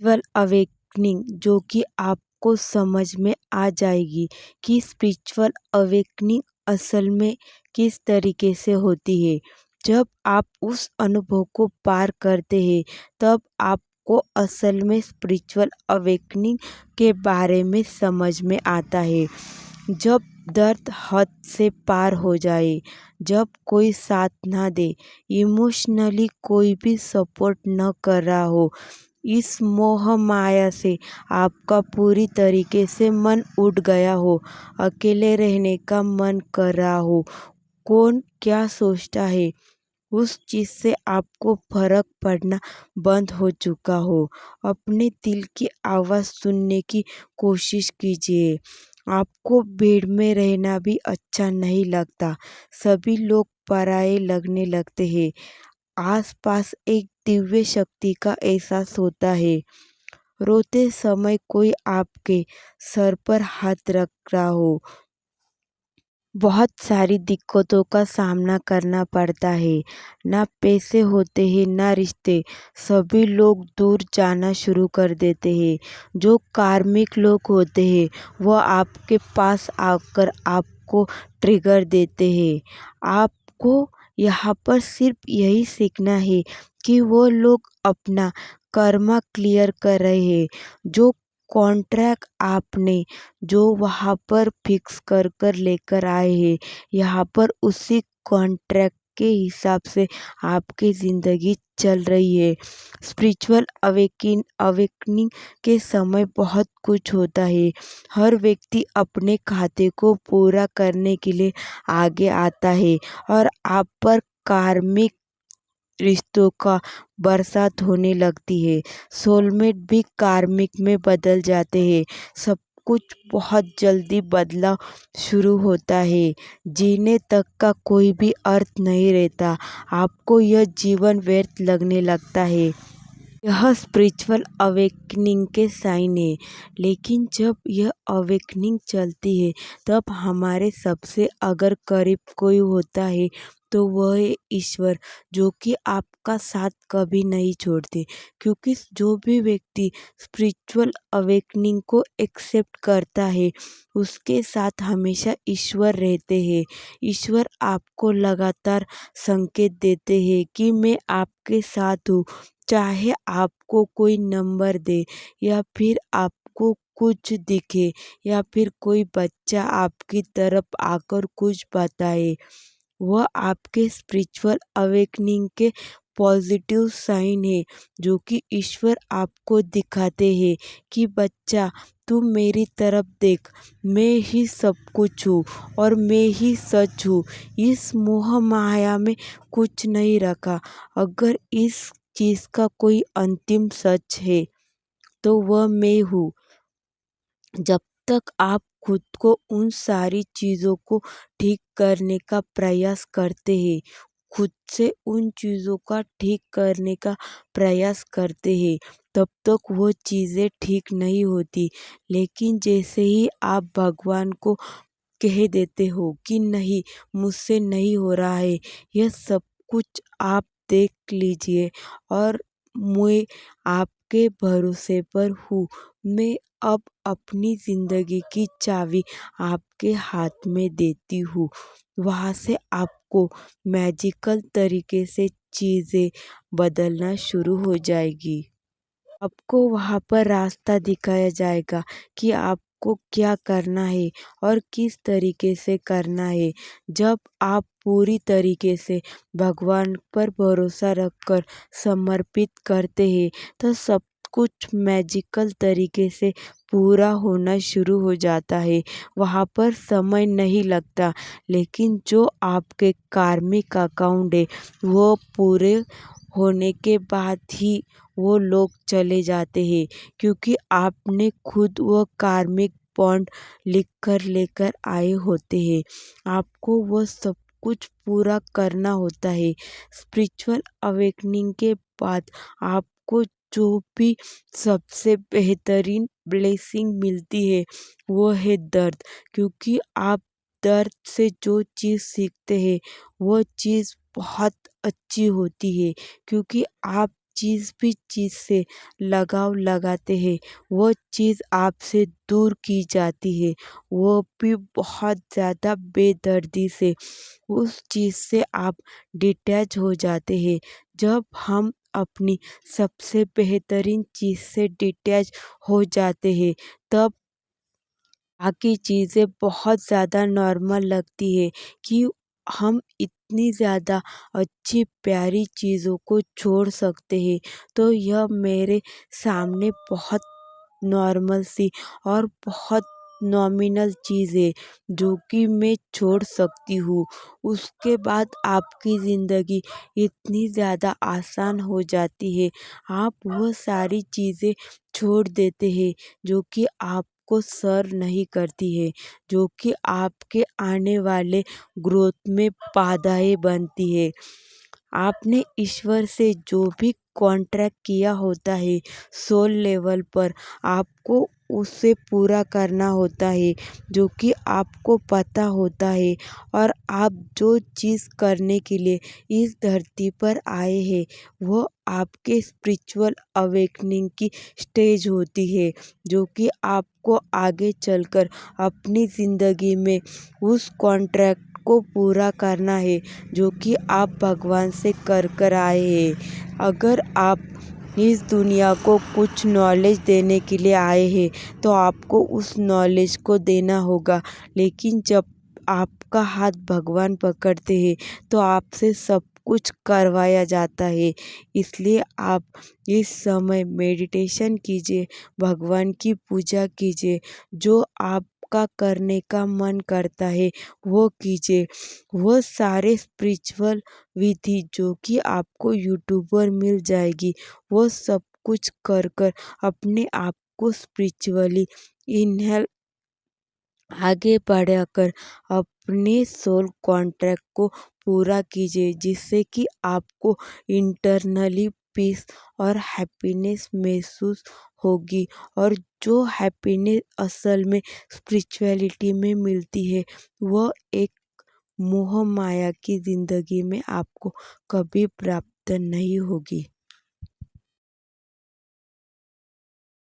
Spiritual awakening जो कि आपको समझ में आ जाएगी कि स्पिरिचुअल अवेकनिंग असल में किस तरीके से होती है। जब आप उस अनुभव को पार करते हैं तब आपको असल में स्पिरिचुअल अवेकनिंग के बारे में समझ में आता है। जब दर्द हद से पार हो जाए, जब कोई साथ ना दे, इमोशनली कोई भी सपोर्ट न कर रहा हो, इस मोह माया से आपका पूरी तरीके से मन उठ गया हो, अकेले रहने का मन कर रहा हो, कौन क्या सोचता है उस चीज़ से आपको फर्क पड़ना बंद हो चुका हो, अपने दिल की आवाज़ सुनने की कोशिश कीजिए। आपको भीड़ में रहना भी अच्छा नहीं लगता, सभी लोग पराये लगने लगते हैं, आसपास एक दिव्य शक्ति का एहसास होता है। रोते समय कोई आपके सर पर हाथ रख रहा हो। बहुत सारी दिक्कतों का सामना करना पड़ता है, ना पैसे होते हैं ना रिश्ते, सभी लोग दूर जाना शुरू कर देते हैं। जो कार्मिक लोग होते हैं वो आपके पास आकर आपको ट्रिगर देते हैं। आपको यहाँ पर सिर्फ यही सीखना है कि वो लोग अपना कर्मा क्लियर कर रहे हैं। जो कॉन्ट्रैक्ट आपने जो वहाँ पर फिक्स कर कर लेकर आए हैं, यहाँ पर उसी कॉन्ट्रैक्ट के हिसाब से आपकी ज़िंदगी चल रही है। स्पिरिचुअल अवेकनिंग के समय बहुत कुछ होता है। हर व्यक्ति अपने खाते को पूरा करने के लिए आगे आता है और आप पर कार्मिक रिश्तों का बरसात होने लगती है। सोलमेट भी कार्मिक में बदल जाते हैं। सब कुछ बहुत जल्दी बदलाव शुरू होता है। जीने तक का कोई भी अर्थ नहीं रहता। आपको यह जीवन व्यर्थ लगने लगता है। यह स्पिरिचुअल अवेकनिंग के साइन है। लेकिन जब यह अवेकनिंग चलती है तब हमारे सबसे अगर करीब कोई होता है तो वह है ईश्वर, जो कि आपका साथ कभी नहीं छोड़ते। क्योंकि जो भी व्यक्ति स्पिरिचुअल अवेकनिंग को एक्सेप्ट करता है उसके साथ हमेशा ईश्वर रहते हैं। ईश्वर आपको लगातार संकेत देते हैं कि मैं आपके साथ हूँ। चाहे आपको कोई नंबर दे या फिर आपको कुछ दिखे या फिर कोई बच्चा आपकी तरफ आकर कुछ बताए, वह आपके स्पिरिचुअल अवेकनिंग के पॉजिटिव साइन है, जो कि ईश्वर आपको दिखाते हैं कि बच्चा तू मेरी तरफ देख, मैं ही सब कुछ हूँ और मैं ही सच हूँ। इस मोह माया में कुछ नहीं रखा। अगर इस चीज़ का कोई अंतिम सच है तो वह मैं हूँ। जब तक आप खुद को उन सारी चीज़ों को ठीक करने का प्रयास करते हैं, खुद से उन चीज़ों का ठीक करने का प्रयास करते हैं, तब तक वो चीज़ें ठीक नहीं होती। लेकिन जैसे ही आप भगवान को कह देते हो कि नहीं, मुझसे नहीं हो रहा है, यह सब कुछ आप देख लीजिए और मैं आपके भरोसे पर हूँ। मैं अब अपनी ज़िंदगी की चाबी आपके हाथ में देती हूँ। वहाँ से आपको मैजिकल तरीके से चीज़ें बदलना शुरू हो जाएगी। आपको वहाँ पर रास्ता दिखाया जाएगा कि आपको क्या करना है और किस तरीके से करना है। जब आप पूरी तरीके से भगवान पर भरोसा रखकर समर्पित करते हैं तो सब कुछ मैजिकल तरीके से पूरा होना शुरू हो जाता है। वहाँ पर समय नहीं लगता, लेकिन जो आपके कार्मिक अकाउंट है वो पूरे होने के बाद ही वो लोग चले जाते हैं, क्योंकि आपने खुद वो कार्मिक बॉन्ड लिख कर लेकर आए होते हैं। आपको वो सब कुछ पूरा करना होता है। स्पिरिचुअल अवेकनिंग के बाद आपको जो भी सबसे बेहतरीन ब्लेसिंग मिलती है वो है दर्द, क्योंकि आप दर्द से जो चीज़ सीखते हैं वो चीज़ बहुत अच्छी होती है, क्योंकि आप जिस भी चीज़ से लगाव लगाते हैं वो चीज़ आपसे दूर की जाती है, वो भी बहुत ज़्यादा बेदर्दी से। उस चीज़ से आप डिटैच हो जाते हैं। जब हम अपनी सबसे बेहतरीन चीज़ से डिटैच हो जाते हैं तब बाकी चीज़ें बहुत ज़्यादा नॉर्मल लगती है कि हम इतनी ज़्यादा अच्छी प्यारी चीज़ों को छोड़ सकते हैं। तो यह मेरे सामने बहुत नॉर्मल सी और बहुत नॉमिनल चीज़ है जो कि मैं छोड़ सकती हूँ। उसके बाद आपकी ज़िंदगी इतनी ज़्यादा आसान हो जाती है। आप वो सारी चीज़ें छोड़ देते हैं जो कि आपको सर्व नहीं करती है, जो कि आपके आने वाले ग्रोथ में बाधाएँ बनती है। आपने ईश्वर से जो भी कॉन्ट्रैक्ट किया होता है सोल लेवल पर आपको उसे पूरा करना होता है, जो कि आपको पता होता है। और आप जो चीज़ करने के लिए इस धरती पर आए हैं वो आपके स्पिरिचुअल अवेकनिंग की स्टेज होती है, जो कि आपको आगे चलकर अपनी ज़िंदगी में उस कॉन्ट्रैक्ट को पूरा करना है जो कि आप भगवान से कर कर आए हैं। अगर आप इस दुनिया को कुछ नॉलेज देने के लिए आए हैं तो आपको उस नॉलेज को देना होगा, लेकिन जब आपका हाथ भगवान पकड़ते हैं तो आपसे सब कुछ करवाया जाता है। इसलिए आप इस समय मेडिटेशन कीजिए, भगवान की पूजा कीजिए, जो आपका करने का मन करता है वो कीजिए। वो सारे स्पिरिचुअल विधि जो कि आपको यूट्यूब पर मिल जाएगी वो सब कुछ कर कर अपने आप को स्पिरिचुअली इनहेल आगे बढ़ाकर अपने सोल कॉन्ट्रैक्ट को पूरा कीजिए, जिससे कि आपको इंटरनली पीस और हैप्पीनेस महसूस होगी। और जो हैप्पीनेस असल में स्पिरिचुअलिटी में मिलती है वह एक मोह माया की ज़िंदगी में आपको कभी प्राप्त नहीं होगी।